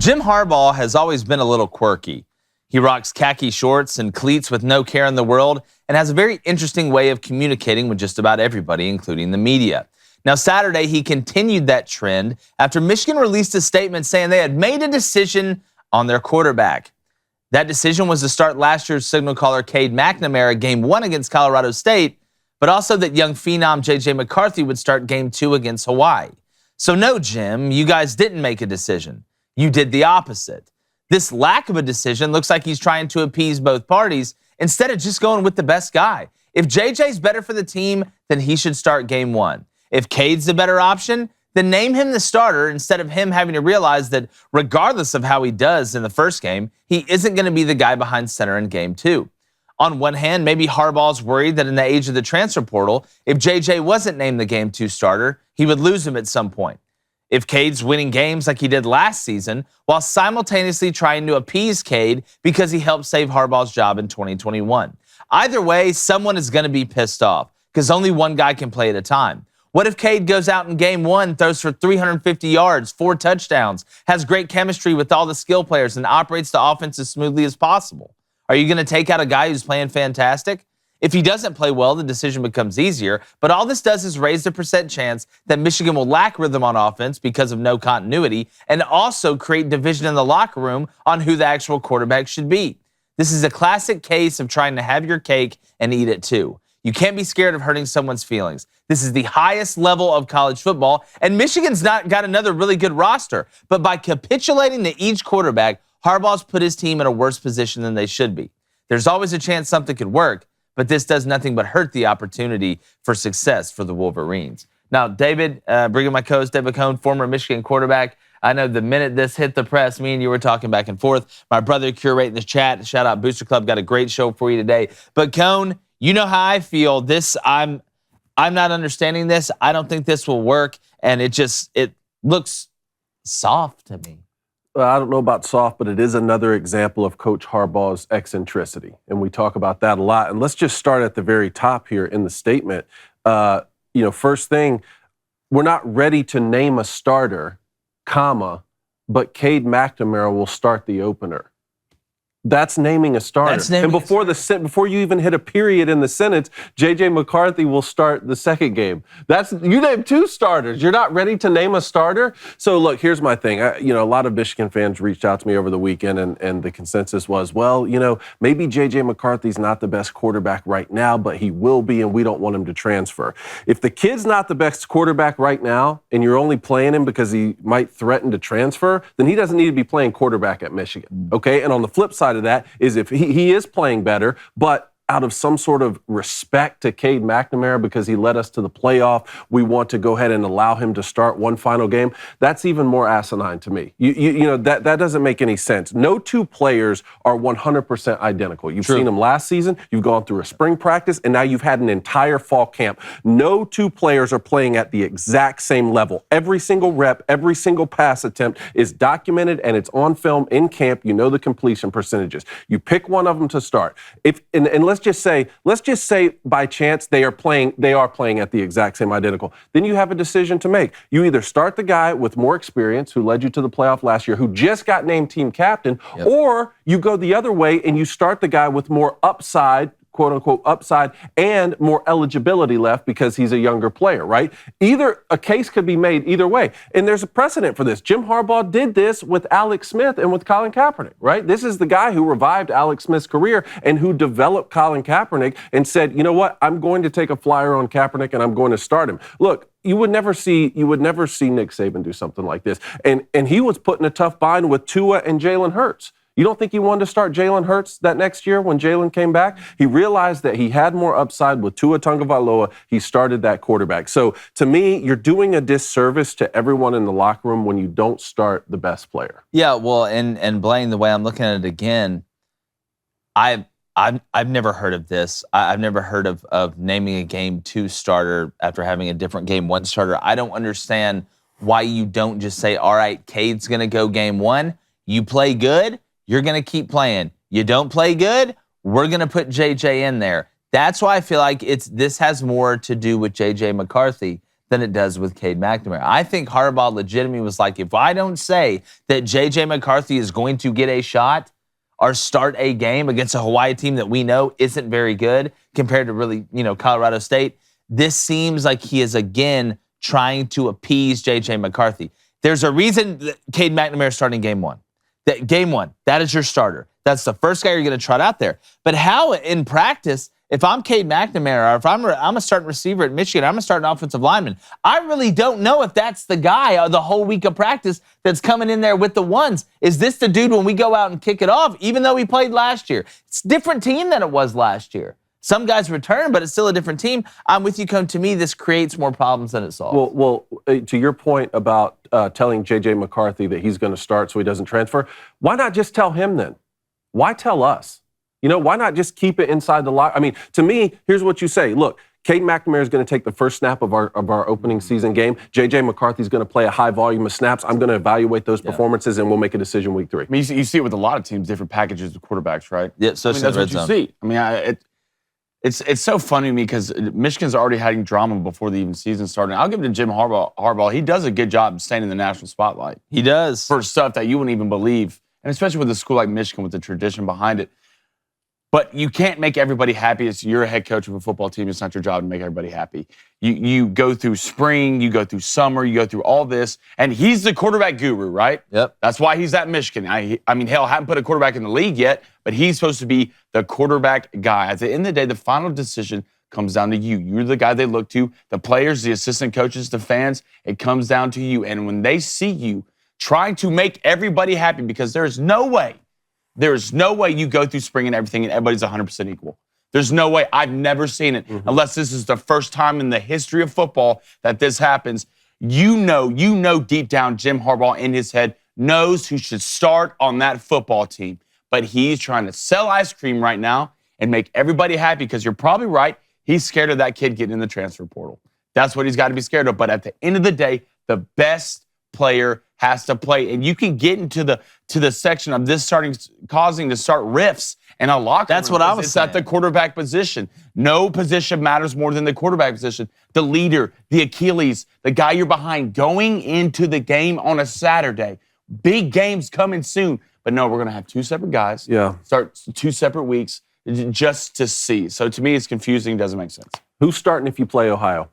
Jim Harbaugh has always been a little quirky. He rocks khaki shorts and cleats with no care in the world and has a very interesting way of communicating with just about everybody, including the media. Now, Saturday, he continued that trend after Michigan released a statement saying they had made a decision on their quarterback. That decision was to start last year's signal caller Cade McNamara game 1 against Colorado State, but also that young phenom J.J. McCarthy would start game 2 against Hawaii. So no, Jim, you guys didn't make a decision. You did the opposite. This lack of a decision looks like he's trying to appease both parties instead of just going with the best guy. If JJ's better for the team, then he should start game 1. If Cade's the better option, then name him the starter instead of him having to realize that regardless of how he does in the first game, he isn't going to be the guy behind center in game 2. On one hand, maybe Harbaugh's worried that in the age of the transfer portal, if JJ wasn't named the game 2 starter, he would lose him at some point. If Cade's winning games like he did last season, while simultaneously trying to appease Cade because he helped save Harbaugh's job in 2021. Either way, someone is going to be pissed off because only one guy can play at a time. What if Cade goes out in game 1, throws for 350 yards, 4 touchdowns, has great chemistry with all the skill players, and operates the offense as smoothly as possible? Are you going to take out a guy who's playing fantastic? If he doesn't play well, the decision becomes easier, but all this does is raise the percent chance that Michigan will lack rhythm on offense because of no continuity and also create division in the locker room on who the actual quarterback should be. This is a classic case of trying to have your cake and eat it too. You can't be scared of hurting someone's feelings. This is the highest level of college football, and Michigan's not got another really good roster, but by capitulating to each quarterback, Harbaugh's put his team in a worse position than they should be. There's always a chance something could work, but this does nothing but hurt the opportunity for success for the Wolverines. Now, David, bringing my co-host David Cohn, former Michigan quarterback. I know the minute this hit the press, me and you were talking back and forth. My brother curating the chat. Shout out Booster Club. Got a great show for you today. But Cohn, you know how I feel. I'm not understanding this. I don't think this will work. And it looks soft to me. Well, I don't know about soft, but it is another example of Coach Harbaugh's eccentricity. And we talk about that a lot. And let's just start at the very top here in the statement. First thing, we're not ready to name a starter, but Cade McNamara will start the opener. That's naming a starter. Before you even hit a period in the sentence, J.J. McCarthy will start the second game. You named 2 starters. You're not ready to name a starter? So, look, here's my thing. A lot of Michigan fans reached out to me over the weekend, and the consensus was, maybe J.J. McCarthy's not the best quarterback right now, but he will be, and we don't want him to transfer. If the kid's not the best quarterback right now, and you're only playing him because he might threaten to transfer, then he doesn't need to be playing quarterback at Michigan, okay? And on the flip side of that is if he is playing better, but out of some sort of respect to Cade McNamara because he led us to the playoff, we want to go ahead and allow him to start one final game. That's even more asinine to me. That doesn't make any sense. No 2 players are 100% identical. You've seen them last season, you've gone through a spring practice, and now you've had an entire fall camp. No 2 players are playing at the exact same level. Every single rep, every single pass attempt is documented, and it's on film in camp. You know the completion percentages. You pick one of them to start. And let's just say by chance they are playing at the exact same identical. Then you have a decision to make. You either start the guy with more experience who led you to the playoff last year, who just got named team captain, or you go the other way and you start the guy with more upside, quote unquote upside, and more eligibility left because he's a younger player, right? A case could be made either way. And there's a precedent for this. Jim Harbaugh did this with Alex Smith and with Colin Kaepernick, right? This is the guy who revived Alex Smith's career and who developed Colin Kaepernick and said, you know what, I'm going to take a flyer on Kaepernick and I'm going to start him. Look, you would never see Nick Saban do something like this. And he was put in a tough bind with Tua and Jalen Hurts. You don't think he wanted to start Jalen Hurts that next year when Jalen came back? He realized that he had more upside with Tua Tagovailoa. He started that quarterback. So to me, you're doing a disservice to everyone in the locker room when you don't start the best player. Yeah, well, and Blaine, the way I'm looking at it again, I've never heard of this. I've never heard of naming a game 2 starter after having a different game 1 starter. I don't understand why you don't just say, all right, Cade's going to go game 1. You play good. You're going to keep playing. You don't play good, we're going to put JJ in there. That's why I feel like this has more to do with JJ McCarthy than it does with Cade McNamara. I think Harbaugh legitimately was like, if I don't say that J.J. McCarthy is going to get a shot or start a game against a Hawaii team that we know isn't very good compared to really, Colorado State, this seems like he is again trying to appease J.J. McCarthy. There's a reason that Cade McNamara is starting game one. Game one, that is your starter. That's the first guy you're going to trot out there. But how in practice, if I'm Cade McNamara or if I'm a starting receiver at Michigan, I'm a starting offensive lineman, I really don't know if that's the guy the whole week of practice that's coming in there with the ones. Is this the dude when we go out and kick it off, even though he played last year? It's a different team than it was last year. Some guys return, but it's still a different team. I'm with you, Cone. To me, this creates more problems than it solves. Well, to your point about telling J.J. McCarthy that he's going to start so he doesn't transfer, why not just tell him then? Why tell us? Why not just keep it inside the locker? I mean, to me, here's what you say. Look, Cade McNamara is going to take the first snap of our opening season game. J.J. McCarthy is going to play a high volume of snaps. I'm going to evaluate those performances, and we'll make a decision week 3. I mean, you see it with a lot of teams, different packages of quarterbacks, right? Yeah, so that's what you see. I mean, it's so funny to me because Michigan's already having drama before the even season started. I'll give it to Jim Harbaugh. He does a good job staying in the national spotlight. He does. For stuff that you wouldn't even believe, and especially with a school like Michigan with the tradition behind it. But you can't make everybody happy. You're a head coach of a football team. It's not your job to make everybody happy. You go through spring, you go through summer, you go through all this. And he's the quarterback guru, right? Yep. That's why he's at Michigan. I mean, hell, haven't put a quarterback in the league yet, but he's supposed to be the quarterback guy. At the end of the day, the final decision comes down to you. You're the guy they look to. The players, the assistant coaches, the fans, it comes down to you. And when they see you trying to make everybody happy, because there's no way you go through spring and everything and everybody's 100% equal. There's no way. I've never seen it unless this is the first time in the history of football that this happens. You know deep down Jim Harbaugh in his head knows who should start on that football team. But he's trying to sell ice cream right now and make everybody happy because you're probably right. He's scared of that kid getting in the transfer portal. That's what he's got to be scared of. But at the end of the day, the best player has to play. And you can get into the section of this causing to start rifts and a locker room. That's what I was saying. It's at the quarterback position. No position matters more than the quarterback position. The leader, the Achilles, the guy you're behind going into the game on a Saturday. Big games coming soon. But no, we're going to have 2 separate guys. Yeah. Start 2 separate weeks just to see. So to me, it's confusing. Doesn't make sense. Who's starting if you play Ohio?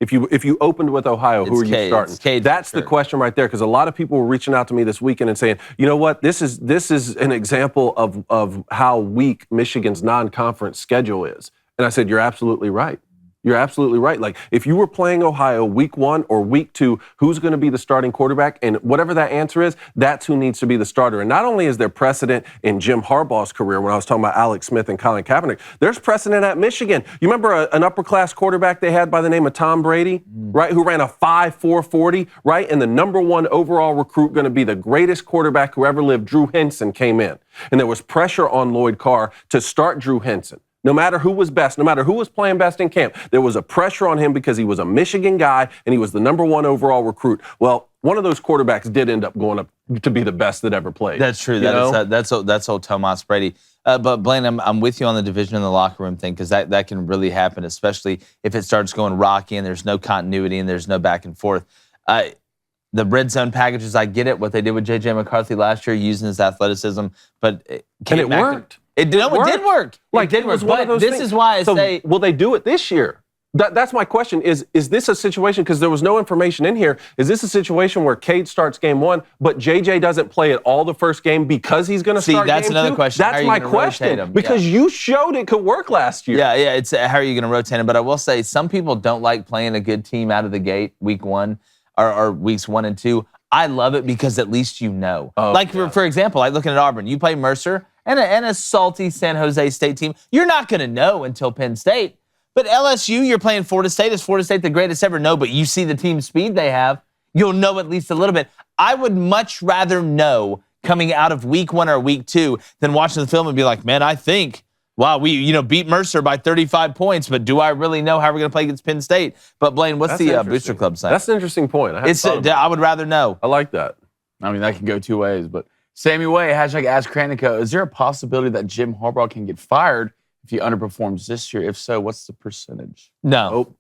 If you opened with Ohio, who are you starting? That's the question right there, because a lot of people were reaching out to me this weekend and saying, you know what, this is an example of how weak Michigan's non-conference schedule is. And I said, you're absolutely right. You're absolutely right. Like, if you were playing Ohio week 1 or week 2, who's going to be the starting quarterback? And whatever that answer is, that's who needs to be the starter. And not only is there precedent in Jim Harbaugh's career, when I was talking about Alex Smith and Colin Kaepernick, there's precedent at Michigan. You remember an upper-class quarterback they had by the name of Tom Brady, right, who ran a 5.4 40, right? And the number 1 overall recruit, going to be the greatest quarterback who ever lived, Drew Henson, came in. And there was pressure on Lloyd Carr to start Drew Henson. No matter who was best, no matter who was playing best in camp, there was a pressure on him because he was a Michigan guy and he was the number 1 overall recruit. Well, one of those quarterbacks did end up going up to be the best that ever played. That's true. That's old Tomas Brady. But Blaine, I'm with you on the division in the locker room thing, because that can really happen, especially if it starts going rocky and there's no continuity and there's no back and forth. The red zone packages, I get it, what they did with J.J. McCarthy last year using his athleticism, but it worked. It did work. Like, it did work. But this is why I say, will they do it this year? That's my question. Is this a situation, because there was no information in here, is this a situation where Cade starts game 1, but JJ doesn't play at all the first game because he's going to start game 2? See, that's another question. That's my question. Because you showed it could work last year. Yeah, it's how are you going to rotate him? But I will say, some people don't like playing a good team out of the gate week 1 or weeks 1 and 2. I love it because at least you know. For example, like looking at Auburn, you play Mercer and a salty San Jose State team. You're not going to know until Penn State. But LSU, you're playing Florida State. Is Florida State the greatest ever? No, but you see the team speed they have. You'll know at least a little bit. I would much rather know coming out of week 1 or week 2 than watching the film and be like, man, I think, wow, we beat Mercer by 35 points, but do I really know how we're going to play against Penn State? But Blaine, what's the Booster Club saying? That's an interesting point. I would rather know. I like that. I mean, that can go 2 ways, but Sammy Way, #AskKranenko. Is there a possibility that Jim Harbaugh can get fired if he underperforms this year? If so, what's the percentage? No,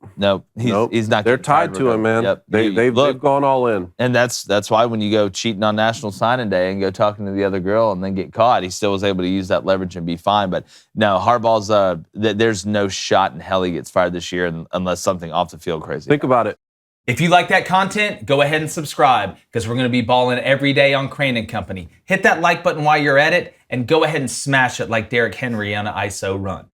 he's not. They're getting tied to him, man. Yep. They've gone all in. And that's why when you go cheating on National Signing Day and go talking to the other girl and then get caught, he still was able to use that leverage and be fine. But no, Harbaugh's there's no shot in hell he gets fired this year unless something off the field crazy. Think about it. If you like that content, go ahead and subscribe because we're going to be balling every day on Crane and Company. Hit that like button while you're at it and go ahead and smash it like Derrick Henry on an ISO run.